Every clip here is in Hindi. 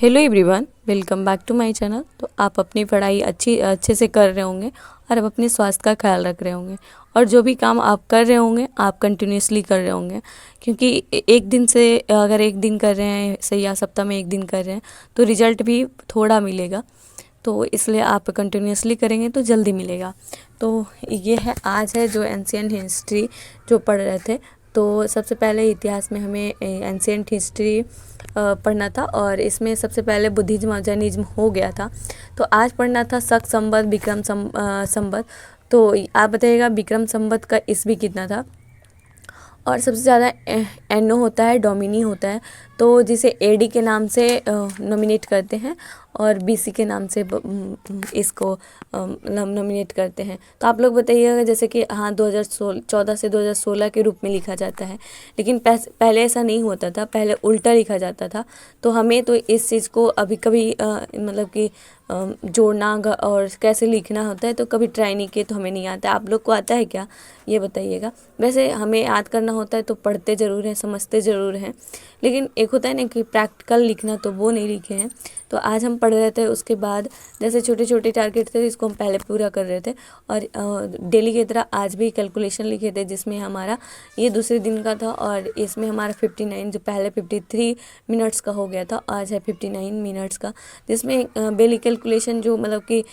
Hello everyone, welcome back to my channel. तो आप अपनी पढ़ाई अच्छे से कर रहे होंगे और आप अपने स्वास्थ्य का ख्याल रख रहे होंगे और जो भी काम आप कर रहे होंगे आप कंटिन्यूसली कर रहे होंगे, क्योंकि एक दिन से अगर एक दिन कर रहे हैं सही या सप्ताह में एक दिन कर रहे हैं तो रिजल्ट भी थोड़ा मिलेगा। तो इसलिए आप कंटिन्यूसली करेंगे तो जल्दी मिलेगा। तो ये है आज है जो एंशियंट हिस्ट्री जो पढ़ रहे थे। तो सबसे पहले इतिहास में हमें एंशियंट हिस्ट्री पढ़ना था और इसमें सबसे पहले बुद्धिज्म और जैनिज्म हो गया था। तो आज पढ़ना था शक संवत विक्रम संवत। तो आप बताइएगा विक्रम संवत का ईस्वी कितना था। और सबसे ज़्यादा एनो होता है, डोमिनी होता है, तो जिसे एडी के नाम से नॉमिनेट करते हैं और बीसी के नाम से इसको नॉमिनेट करते हैं। तो आप लोग बताइएगा जैसे कि हाँ 2014 से 2016 के रूप में लिखा जाता है, लेकिन पहले ऐसा नहीं होता था, पहले उल्टा लिखा जाता था। तो हमें तो इस चीज़ को अभी कभी मतलब कि जोड़ना और कैसे लिखना होता है तो कभी ट्राई नहीं किए तो हमें नहीं आता। आप लोग को आता है क्या, ये बताइएगा। वैसे हमें याद करना होता है तो पढ़ते ज़रूर हैं, समझते ज़रूर हैं, लेकिन एक होता है ना कि प्रैक्टिकल लिखना, तो वो नहीं लिखे हैं। तो आज हम पढ़ रहे थे, उसके बाद जैसे छोटे छोटे टारगेट थे इसको हम पहले पूरा कर रहे थे और डेली की तरह आज भी कैलकुलेशन लिखे थे, जिसमें हमारा ये दूसरे दिन का था और इसमें हमारा 59 जो पहले 53 मिनट्स का हो गया था, आज है 59 मिनट्स का, जिसमें डेली कैलकुलेशन जो मतलब कि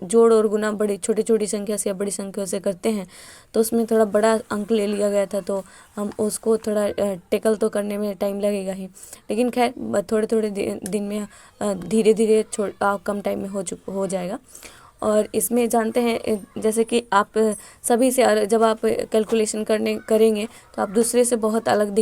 जोड़ और गुना बड़ी छोटी छोटी संख्या से या बड़ी संख्या से करते हैं, तो उसमें थोड़ा बड़ा अंक ले लिया गया था। तो हम उसको थोड़ा टेकल तो करने में टाइम लगेगा ही, लेकिन खैर थोड़े थोड़े दिन में धीरे धीरे कम टाइम में हो जाएगा। और इसमें जानते हैं जैसे कि आप सभी से जब आप कैलकुलेशन करेंगे तो आप दूसरे से बहुत अलग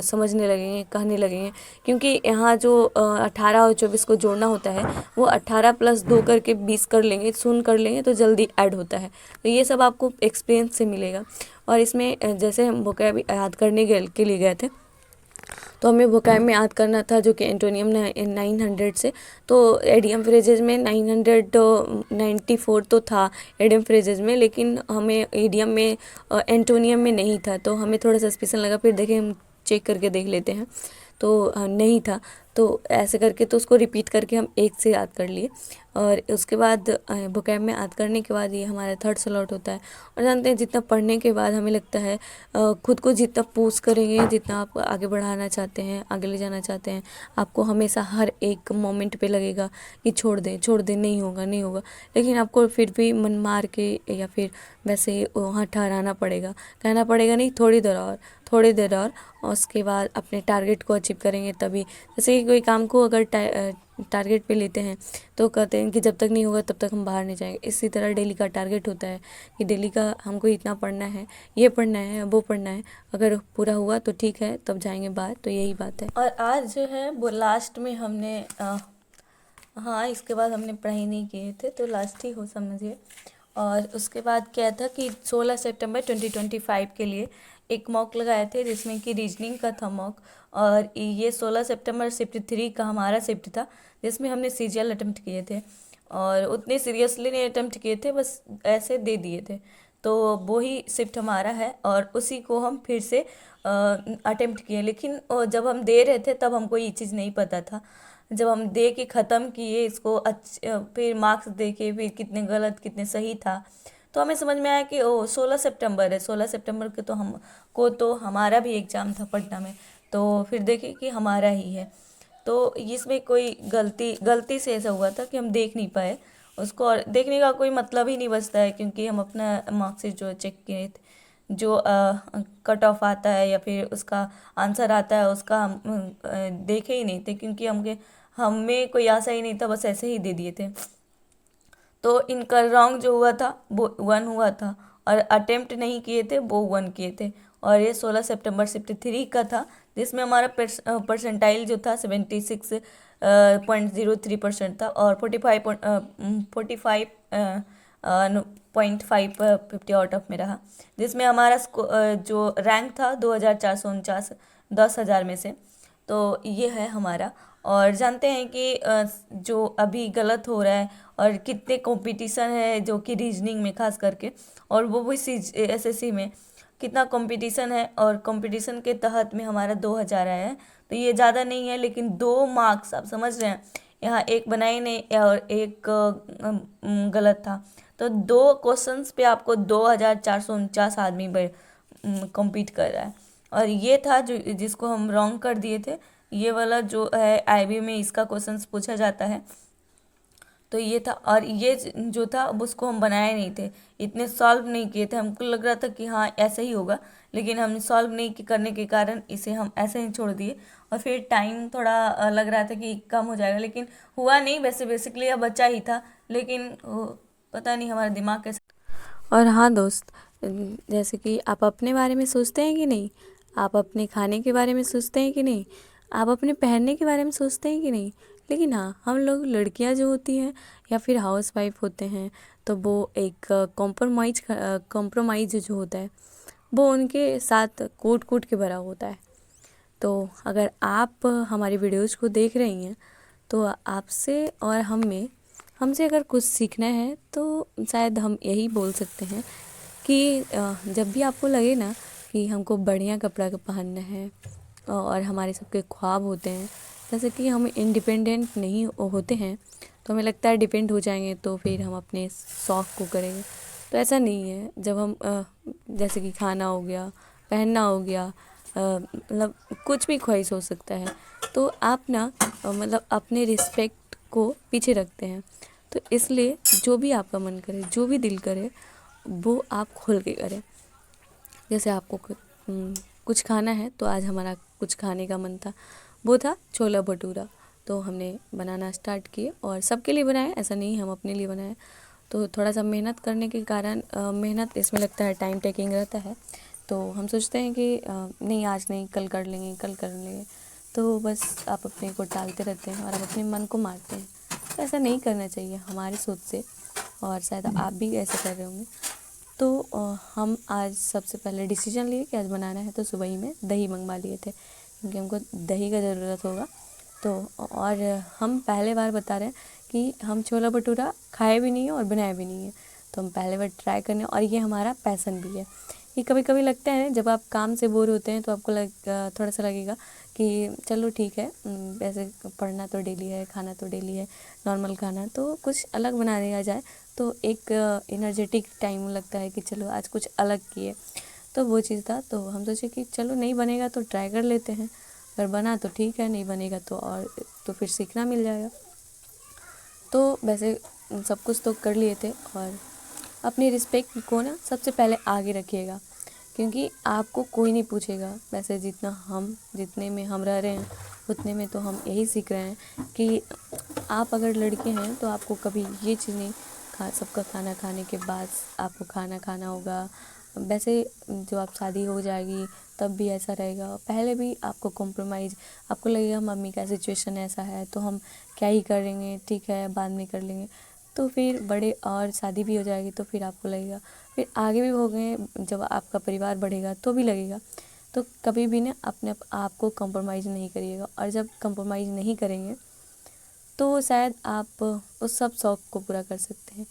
समझने लगेंगे, कहने लगेंगे, क्योंकि यहाँ जो 18 और 24 को जोड़ना होता है वो 18 + 2 करके 20 कर लेंगे, शून्य कर लेंगे तो जल्दी ऐड होता है। तो ये सब आपको एक्सपीरियंस से मिलेगा। और इसमें जैसे हम वोकैब याद करने के लिए गए थे, तो हमें वोकैब में याद करना था जो कि एंटोनियम 900 से। तो एडियम फ्रेजेज में 994 तो था एडियम फ्रेजेज में, लेकिन हमें एडियम में एंटोनियम में नहीं था, तो हमें थोड़ा सस्पिशन लगा। फिर देखें, हम चेक करके देख लेते हैं, तो नहीं था। तो ऐसे करके तो उसको रिपीट करके हम एक से याद कर लिए और उसके बाद वोकैब में याद करने के बाद ये हमारा थर्ड स्लॉट होता है। और जानते हैं जितना पढ़ने के बाद हमें लगता है खुद को जितना पुश करेंगे, जितना आप आगे बढ़ाना चाहते हैं, आगे ले जाना चाहते हैं, आपको हमेशा हर एक मोमेंट पे लगेगा कि छोड़ दें, नहीं होगा नहीं होगा, लेकिन आपको फिर भी मन मार के या फिर वैसे वहाँ ठहराना पड़ेगा, कहना पड़ेगा नहीं थोड़ी देर और, थोड़ी देर और उसके बाद अपने टारगेट को अचीव करेंगे तभी। जैसे कि कोई काम को अगर टारगेट पे लेते हैं तो कहते हैं कि जब तक नहीं होगा तब तक हम बाहर नहीं जाएंगे। इसी तरह डेली का टारगेट होता है कि डेली का हमको इतना पढ़ना है, ये पढ़ना है, वो पढ़ना है, अगर पूरा हुआ तो ठीक है, तब जाएंगे बाहर। तो यही बात है। और आज जो है वो लास्ट में हमने हाँ इसके बाद हमने पढ़ाई नहीं किए थे, तो लास्ट ही हो समझिए। और उसके बाद क्या था कि 16 सितंबर 2025 के लिए एक मॉक लगाए थे, जिसमें कि रीजनिंग का था मॉक। और ये 16 सितंबर शिफ्ट 3 का हमारा शिफ्ट था, जिसमें हमने सीजीएल अटेम्प्ट किए थे और उतने सीरियसली नहीं अटेम्प्ट किए थे, बस ऐसे दे दिए थे। तो वो ही शिफ्ट हमारा है और उसी को हम फिर से अटेम्प्ट किए। लेकिन जब हम दे रहे थे तब हमको ये चीज़ नहीं पता था। जब हम दे के ख़त्म किए इसको फिर मार्क्स दे के फिर कितने गलत कितने सही था, तो हमें समझ में आया कि ओ 16 सितंबर है, 16 सितंबर के तो हमारा भी एग्ज़ाम था पटना में। तो फिर देखे कि हमारा ही है। तो इसमें कोई गलती से ऐसा हुआ था कि हम देख नहीं पाए उसको, और देखने का कोई मतलब ही नहीं बचता है, क्योंकि हम अपना मार्क्सिट जो चेक किए थे, जो कट ऑफ आता है या फिर उसका आंसर आता है उसका हम देखे ही नहीं थे, क्योंकि हमें कोई आशा ही नहीं था, बस ऐसे ही दे दिए थे। तो इनका रॉन्ग जो हुआ था वो 1 हुआ था और अटेम्प्ट नहीं किए थे वो 1 किए थे। और ये 16 सितंबर शिफ्ट 3 का था, जिसमें हमारा परसेंटाइल जो था 76.03% था और 45.5 50 आउट ऑफ में रहा, जिसमें हमारा जो रैंक था 2449 10,000 में से। तो ये है हमारा। और जानते हैं कि जो अभी गलत हो रहा है और कितने कंपटीशन है जो कि रीजनिंग में खास करके, और वो भी एसएससी में कितना कंपटीशन है, और कंपटीशन के तहत में हमारा 2000 आया है। तो ये ज़्यादा नहीं है, लेकिन 2 मार्क्स आप समझ रहे हैं, यहाँ एक बनाई नहीं और एक गलत था। तो 2 क्वेश्चंस पे आपको 2449 आदमी कम्पीट कर रहा है। और ये था जो जिसको हम रॉन्ग कर दिए थे, ये वाला जो है आईबी में इसका क्वेश्चंस पूछा जाता है। तो ये था, और ये जो था अब उसको हम बनाए नहीं थे, इतने सॉल्व नहीं किए थे। हमको लग रहा था कि हाँ ऐसा ही होगा, लेकिन हमने सॉल्व नहीं करने के कारण इसे हम ऐसे ही छोड़ दिए। और फिर टाइम थोड़ा लग रहा था कि कम हो जाएगा, लेकिन हुआ नहीं। वैसे बेसिकली यह बच्चा ही था, लेकिन पता नहीं हमारा दिमाग कैसे। और हाँ दोस्त, जैसे कि आप अपने बारे में सोचते हैं कि नहीं, आप अपने खाने के बारे में सोचते हैं कि नहीं, आप अपने पहनने के बारे में सोचते हैं कि नहीं। लेकिन हाँ, हम लोग लड़कियां जो होती हैं या फिर हाउस वाइफ होते हैं, तो वो एक कॉम्प्रोमाइज़ जो होता है वो उनके साथ कूट कूट के भरा होता है। तो अगर आप हमारी वीडियोज़ को देख रही हैं, तो आपसे और हमसे अगर कुछ सीखना है, तो शायद हम यही बोल सकते हैं कि जब भी आपको लगे ना कि हमको बढ़िया कपड़ा पहनना है, और हमारे सबके ख्वाब होते हैं, जैसे कि हम इंडिपेंडेंट नहीं होते हैं, तो हमें लगता है डिपेंड हो जाएंगे तो फिर हम अपने शौक़ को करेंगे। तो ऐसा नहीं है। जब हम जैसे कि खाना हो गया, पहनना हो गया, मतलब कुछ भी ख्वाहिश हो सकता है, तो आप ना मतलब अपने रिस्पेक्ट को पीछे रखते हैं। तो इसलिए जो भी आपका मन करे, जो भी दिल करे, वो आप खोल के करें। जैसे आपको कुछ खाना है, तो आज हमारा कुछ खाने का मन था, वो था छोला भटूरा। तो हमने बनाना स्टार्ट किए, और सबके लिए बनाए, ऐसा नहीं हम अपने लिए बनाए। तो थोड़ा सा मेहनत करने के कारण, मेहनत इसमें लगता है टाइम टेकिंग रहता है, तो हम सोचते हैं कि नहीं आज नहीं, कल कर लेंगे, कल कर लेंगे। तो बस आप अपने को टालते रहते हैं और आप अपने मन को मारते हैं। तो ऐसा नहीं करना चाहिए हमारी सोच से, और शायद आप भी ऐसा कर रहे होंगे। तो हम आज सबसे पहले डिसीजन लिए कि आज बनाना है, तो सुबह ही में दही मंगवा लिए थे, क्योंकि हमको दही का ज़रूरत होगा। तो और हम पहले बार बता रहे हैं कि हम छोला भटूरा खाए भी नहीं है और बनाए भी नहीं है, तो हम पहले बार ट्राई करने, और ये हमारा पैसन भी है। ये कभी कभी लगता है जब आप काम से बोर होते हैं, तो आपको थोड़ा सा लगेगा कि चलो ठीक है, वैसे पढ़ना तो डेली है, खाना तो डेली है, नॉर्मल खाना, तो कुछ अलग बना लिया जाए, तो एक एनर्जेटिक टाइम लगता है कि चलो आज कुछ अलग किए। तो वो चीज़ था। तो हम सोचे कि चलो नहीं बनेगा तो ट्राई कर लेते हैं, अगर बना तो ठीक है, नहीं बनेगा तो फिर सीखना मिल जाएगा। तो वैसे सब कुछ तो कर लिए थे, और अपनी रिस्पेक्ट को ना सबसे पहले आगे रखिएगा, क्योंकि आपको कोई नहीं पूछेगा। वैसे जितने में हम रह रहे हैं, उतने में तो हम यही सीख रहे हैं कि आप अगर लड़के हैं तो आपको कभी ये चीज़ नहीं सबका खाना खाने के बाद आपको खाना खाना होगा। वैसे जो आप शादी हो जाएगी तब भी ऐसा रहेगा, पहले भी आपको कॉम्प्रोमाइज़, आपको लगेगा मम्मी का सिचुएशन ऐसा है तो हम क्या ही करेंगे, ठीक है बाद में कर लेंगे। तो फिर बड़े और शादी भी हो जाएगी, तो फिर आपको लगेगा, फिर आगे भी हो गए, जब आपका परिवार बढ़ेगा तो भी लगेगा। तो कभी भी ना अपने आप को कॉम्प्रोमाइज़ नहीं करिएगा, और जब कॉम्प्रोमाइज़ नहीं करेंगे तो शायद आप उस सब शौक़ को पूरा कर सकते हैं।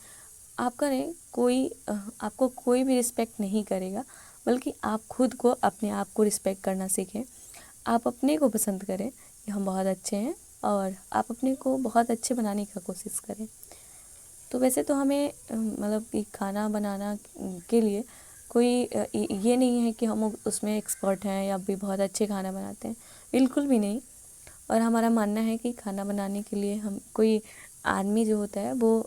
आपका नहीं आपको कोई भी रिस्पेक्ट नहीं करेगा, बल्कि आप खुद को, अपने आप को रिस्पेक्ट करना सीखें। आप अपने को पसंद करें कि हम बहुत अच्छे हैं, और आप अपने को बहुत अच्छे बनाने का कोशिश करें। तो वैसे तो हमें मतलब कि खाना बनाना के लिए कोई ये नहीं है कि हम उसमें एक्सपर्ट हैं या भी बहुत अच्छे खाना बनाते हैं, बिल्कुल भी नहीं। और हमारा मानना है कि खाना बनाने के लिए हम कोई आदमी जो होता है वो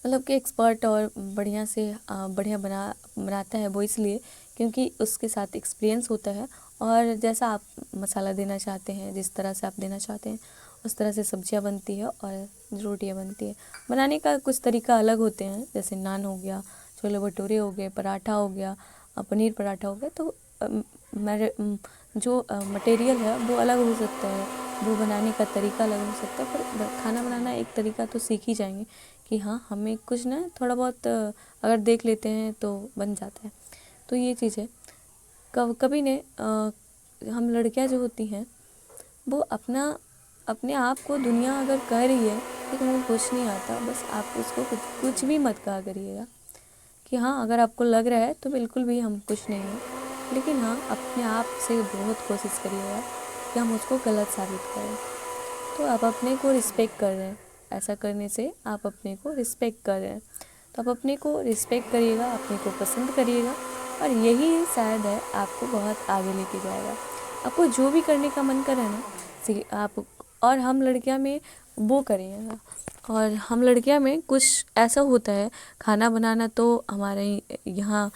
मतलब कि एक्सपर्ट और बढ़िया बनाता है वो इसलिए क्योंकि उसके साथ एक्सपीरियंस होता है, और जैसा आप मसाला देना चाहते हैं, जिस तरह से आप देना चाहते हैं, उस तरह से सब्जियां बनती है और रोटियां बनती है। बनाने का कुछ तरीका अलग होते हैं, जैसे नान हो गया, छोले भटूरे हो गए, पराठा हो गया, पनीर पराठा हो गया। तो मेरे जो मटेरियल है वो अलग हो सकता है, वो बनाने का तरीका अलग हो सकता है, पर खाना बनाना एक तरीका तो सीख ही जाएंगे कि हाँ हमें कुछ ना थोड़ा बहुत अगर देख लेते हैं तो बन जाता है। तो ये चीज़ है। कभी ने हम लड़कियां जो होती हैं वो अपने आप को दुनिया अगर कह रही है कि तुम्हें कुछ नहीं आता, बस आप उसको कुछ भी मत कहा करिएगा कि हाँ अगर आपको लग रहा है तो बिल्कुल भी हम कुछ नहीं हैं, लेकिन हाँ अपने आप से बहुत कोशिश करिएगा कि हम उसको गलत साबित करें। तो आप अपने को रिस्पेक्ट कर रहे हैं, ऐसा करने से आप अपने को रिस्पेक्ट कर रहे हैं। तो आप अपने को रिस्पेक्ट करिएगा, अपने को पसंद करिएगा, और यही शायद है आपको बहुत आगे लेके जाएगा। आपको जो भी करने का मन करे ना, आप, और हम लड़कियां में वो करिएगा। और हम लड़कियां में कुछ ऐसा होता है, खाना बनाना तो हमारे यहाँ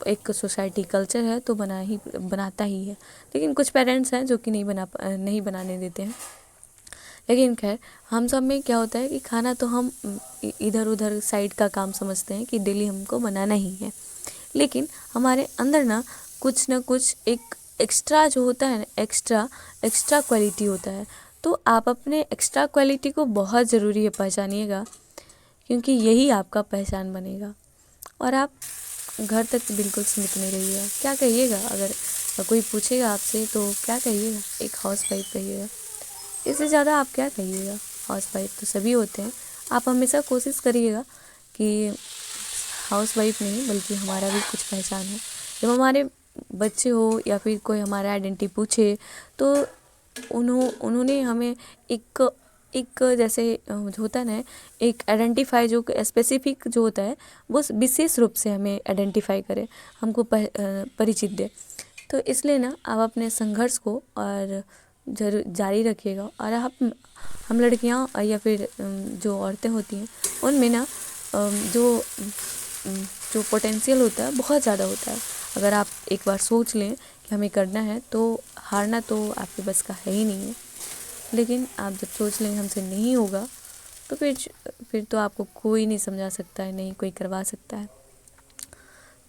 एक सोसाइटी कल्चर है, तो बनाता ही है। लेकिन कुछ पेरेंट्स हैं जो कि नहीं बनाने देते हैं। लेकिन खैर, हम सब में क्या होता है कि खाना तो हम इधर उधर साइड का काम समझते हैं कि डेली हमको बनाना ही है। लेकिन हमारे अंदर ना कुछ एक एक्स्ट्रा जो होता है ना, एक्स्ट्रा क्वालिटी होता है। तो आप अपने एक्स्ट्रा क्वालिटी को बहुत ज़रूरी है पहचानिएगा, क्योंकि यही आपका पहचान बनेगा। और आप घर तक बिल्कुल सीमित नहीं रहिएगा। क्या कहिएगा अगर कोई पूछेगा आपसे, तो क्या कहिएगा? एक हाउसवाइफ कहिएगा। इससे ज़्यादा आप क्या कहिएगा? हाउसवाइफ तो सभी होते हैं। आप हमेशा कोशिश करिएगा कि हाउसवाइफ नहीं बल्कि हमारा भी कुछ पहचान हो। जब हमारे बच्चे हो या फिर कोई हमारा आइडेंटिटी पूछे, तो उन्होंने हमें एक जैसे जो होता है ना, एक आइडेंटिफाई जो स्पेसिफिक जो होता है, वो विशेष रूप से हमें आइडेंटिफाई करे, हमको परिचित दे। तो इसलिए ना आप अपने संघर्ष को और जारी रखिएगा। और हम लड़कियां या फिर जो औरतें होती हैं, उनमें ना जो पोटेंशियल होता है बहुत ज़्यादा होता है। अगर आप एक बार सोच लें कि हमें करना है, तो हारना तो आपके बस का है ही नहीं है। लेकिन आप जब सोच लें हमसे नहीं होगा, तो फिर तो आपको कोई नहीं समझा सकता है, नहीं कोई करवा सकता है।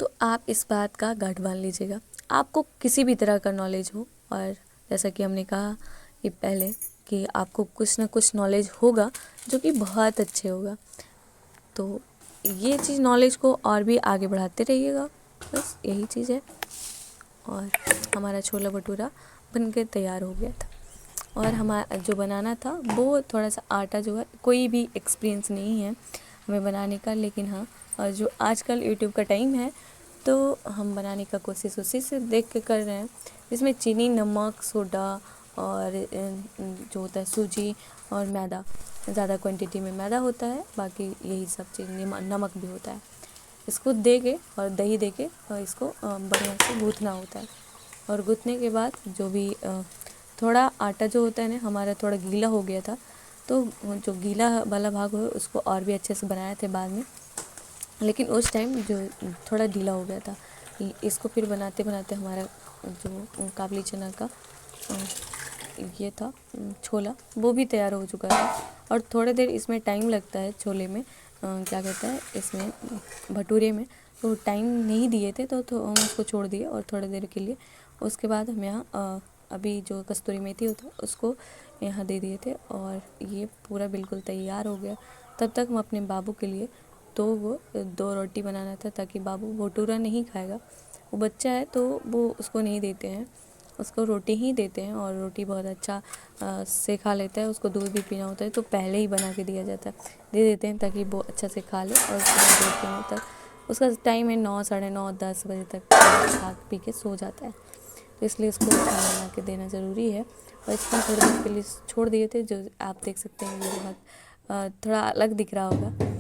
तो आप इस बात का गांठ बांध लीजिएगा। आपको किसी भी तरह का नॉलेज हो, और जैसा कि हमने कहा कि पहले कि आपको कुछ ना कुछ नॉलेज होगा जो कि बहुत अच्छे होगा। तो ये चीज़, नॉलेज को और भी आगे बढ़ाते रहिएगा, बस यही चीज़ है। और हमारा छोला भटूरा बनकर तैयार हो गया था। और हमारा जो बनाना था वो थोड़ा सा आटा जो है, कोई भी एक्सपीरियंस नहीं है हमें बनाने का। लेकिन हाँ, और जो आजकल यूट्यूब का टाइम है, तो हम बनाने का कोशिश उसी से देख के कर रहे हैं। इसमें चीनी, नमक, सोडा और जो होता है सूजी और मैदा, ज़्यादा क्वांटिटी में मैदा होता है, बाकी यही सब चीज़, नमक भी होता है। इसको दे के और दही दे के और इसको बढ़िया से गूँथना होता है। और गूँथने के बाद जो भी थोड़ा आटा जो होता है ना, हमारा थोड़ा गीला हो गया था, तो जो गीला वाला भाग हो उसको और भी अच्छे से बनाए थे बाद में। लेकिन उस टाइम जो थोड़ा ढीला हो गया था, इसको फिर बनाते बनाते हमारा जो काबली चना का ये था छोला, वो भी तैयार हो चुका था। और थोड़ी देर इसमें टाइम लगता है छोले में, क्या कहता है इसमें, भटूरे में। तो टाइम नहीं दिए थे, तो हम उसको छोड़ दिए और थोड़ी देर के लिए। उसके बाद हम यहाँ अभी जो कस्तूरी मेथी होता है उसको यहाँ दे दिए थे, और ये पूरा बिल्कुल तैयार हो गया। तब तक हम अपने बाबू के लिए तो वो 2 रोटी बनाना था, ताकि बाबू भटूरा नहीं खाएगा। वो बच्चा है तो वो उसको नहीं देते हैं, उसको रोटी ही देते हैं। और रोटी बहुत अच्छा से खा लेता है। उसको दूध भी पीना होता है तो पहले ही बना के दिया जाता है, दे देते हैं, ताकि वो अच्छा से खा ले। और उसके बाद दूध पीने तक उसका टाइम है 9, साढ़े 9, 10 बजे तक खा पी के सो जाता है। तो इसलिए उसको खाना बना के देना ज़रूरी है। और इसको थोड़ी देर के लिए छोड़ दिए थे, जो आप देख सकते हैं ये बहुत थोड़ा अलग दिख रहा होगा।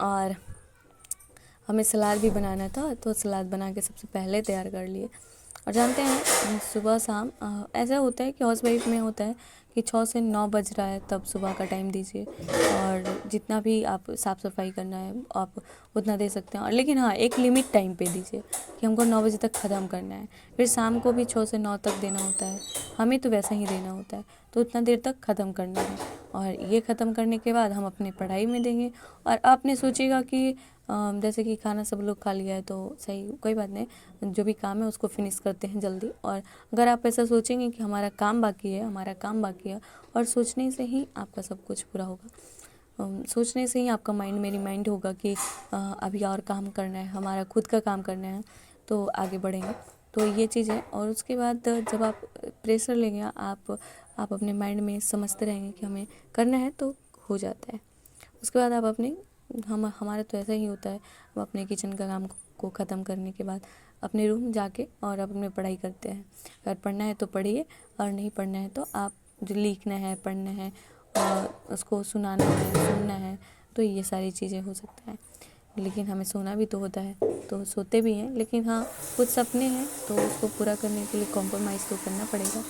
और हमें सलाद भी बनाना था, तो सलाद बना के सबसे पहले तैयार कर लिए। और जानते हैं सुबह शाम ऐसा होता है कि हाउसवाइफ में होता है कि 6 से 9 बज रहा है तब सुबह का टाइम दीजिए, और जितना भी आप साफ़ सफाई करना है आप उतना दे सकते हैं। और लेकिन हाँ, एक लिमिट टाइम पे दीजिए कि हमको 9 बजे तक ख़त्म करना है। फिर शाम को भी 6 से 9 तक देना होता है, हमें तो वैसा ही देना होता है, तो उतना देर तक ख़त्म करना है। और ये ख़त्म करने के बाद हम अपने पढ़ाई में देंगे। और आपने सोचेगा कि जैसे कि खाना सब लोग खा लिया है तो सही, कोई बात नहीं, जो भी काम है उसको फिनिश करते हैं जल्दी। और अगर आप ऐसा सोचेंगे कि हमारा काम बाकी है, और सोचने से ही आपका सब कुछ पूरा होगा। सोचने से ही आपका माइंड मेरी माइंड होगा कि अभी और काम करना है, हमारा खुद का काम करना है, तो आगे बढ़ेंगे। तो ये चीज़ है। और उसके बाद जब आप प्रेशर लेंगे, आप अपने माइंड में समझते रहेंगे कि हमें करना है, तो हो जाता है। उसके बाद आप अपने हमारा तो ऐसा ही होता है, हम अपने किचन का काम को ख़त्म करने के बाद अपने रूम जाके और अपने पढ़ाई करते हैं। अगर पढ़ना है तो पढ़िए और नहीं पढ़ना है तो आप जो लिखना है, पढ़ना है और उसको सुनाना है, सुनना है, तो ये सारी चीज़ें हो सकता है। लेकिन हमें सोना भी तो होता है, तो सोते भी हैं, लेकिन हाँ कुछ सपने हैं तो उसको पूरा करने के लिए कॉम्प्रोमाइज़ तो करना पड़ेगा।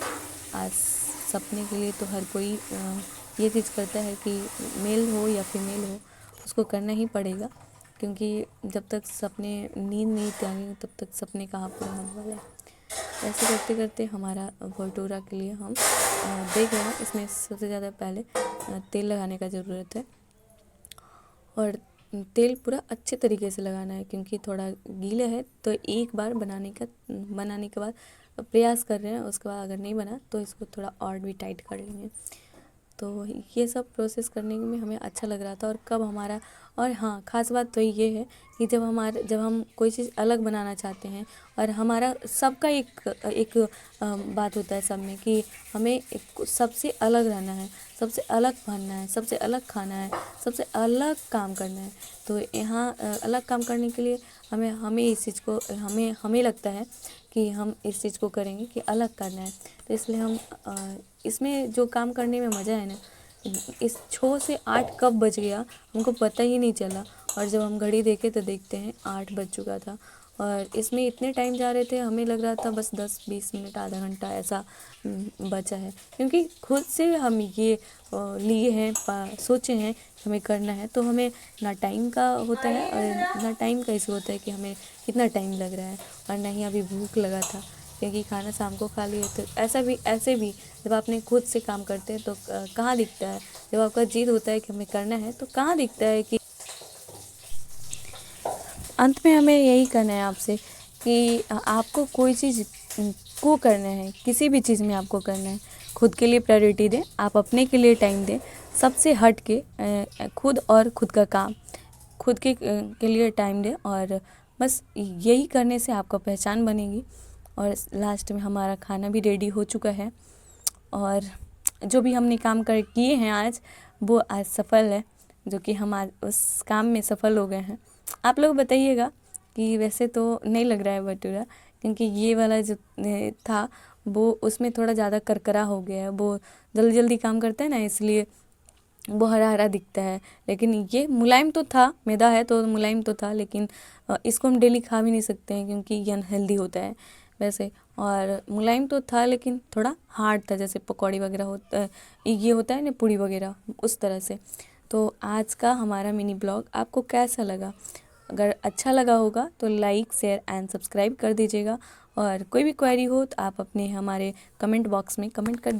आज सपने के लिए तो हर कोई ये चीज़ करता है कि मेल हो या फीमेल हो, उसको करना ही पड़ेगा, क्योंकि जब तक सपने नींद नहीं त्यागेंगे तब तक सपने कहाँ पूरे होने वाले हैं। ऐसे करते करते हमारा भटूरा के लिए हम देख रहे हैं। इसमें सबसे ज़्यादा पहले तेल लगाने का ज़रूरत है और तेल पूरा अच्छे तरीके से लगाना है, क्योंकि थोड़ा गीला है। तो एक बार बनाने के बाद प्रयास कर रहे हैं, उसके बाद अगर नहीं बना तो इसको थोड़ा और भी टाइट कर लेंगे। तो ये सब प्रोसेस करने में हमें अच्छा लग रहा था। और कब हमारा, और हाँ ख़ास बात तो ये है कि जब हम कोई चीज़ अलग बनाना चाहते हैं, और हमारा सबका एक बात होता है सब में कि हमें सबसे अलग रहना है, सबसे अलग पहनना है, सबसे अलग खाना है, सबसे अलग काम करना है। तो यहाँ अलग काम करने के लिए हमें इस चीज़ को हमें लगता है कि हम इस चीज़ को करेंगे कि अलग करना है। तो इसलिए हम इसमें जो काम करने में मज़ा है ना, इस 6 से 8 कब बज गया हमको पता ही नहीं चला। और जब हम घड़ी देखे तो देखते हैं 8 बज चुका था। और इसमें इतने टाइम जा रहे थे, हमें लग रहा था बस 10-20 मिनट, आधा घंटा ऐसा बचा है, क्योंकि खुद से हम ये लिए हैं, सोचे हैं हमें करना है। तो हमें ना टाइम का होता है और ना टाइम का इशू होता है कि हमें कितना टाइम लग रहा है, और ना ही अभी भूख लगा था, क्योंकि खाना शाम को खा लिए। तो ऐसे भी जब आपने खुद से काम करते हैं तो कहाँ दिखता है, जब आपका जिद होता है कि हमें करना है तो कहाँ दिखता है कि। अंत में हमें यही कहना है आपसे कि आपको कोई चीज़ को करना है, किसी भी चीज़ में आपको करना है, खुद के लिए प्रायोरिटी दें, आप अपने के लिए टाइम दें, सबसे हट के खुद और खुद का काम, खुद के लिए टाइम दें। और बस यही करने से आपका पहचान बनेगी। और लास्ट में हमारा खाना भी रेडी हो चुका है, और जो भी हमने काम कर किए हैं आज, वो आज सफल है, जो कि हम आज उस काम में सफल हो गए हैं। आप लोग बताइएगा कि वैसे तो नहीं लग रहा है भटूरा, क्योंकि ये वाला जो था वो उसमें थोड़ा ज़्यादा करकरा हो गया है, वो जल्दी जल्दी काम करता है ना, इसलिए वो हरा हरा दिखता है। लेकिन ये मुलायम तो था, मैदा है तो मुलायम तो था, लेकिन इसको हम डेली खा भी नहीं सकते हैं, क्योंकि ये अनहेल्दी होता है वैसे। और मुलायम तो था लेकिन थोड़ा हार्ड था, जैसे पकौड़ी वगैरह होता है, ये होता है ना पूड़ी वगैरह, उस तरह से। तो आज का हमारा मिनी ब्लॉग आपको कैसा लगा? अगर अच्छा लगा होगा तो लाइक, शेयर एंड सब्सक्राइब कर दीजिएगा। और कोई भी क्वेरी हो तो आप अपने हमारे कमेंट बॉक्स में कमेंट कर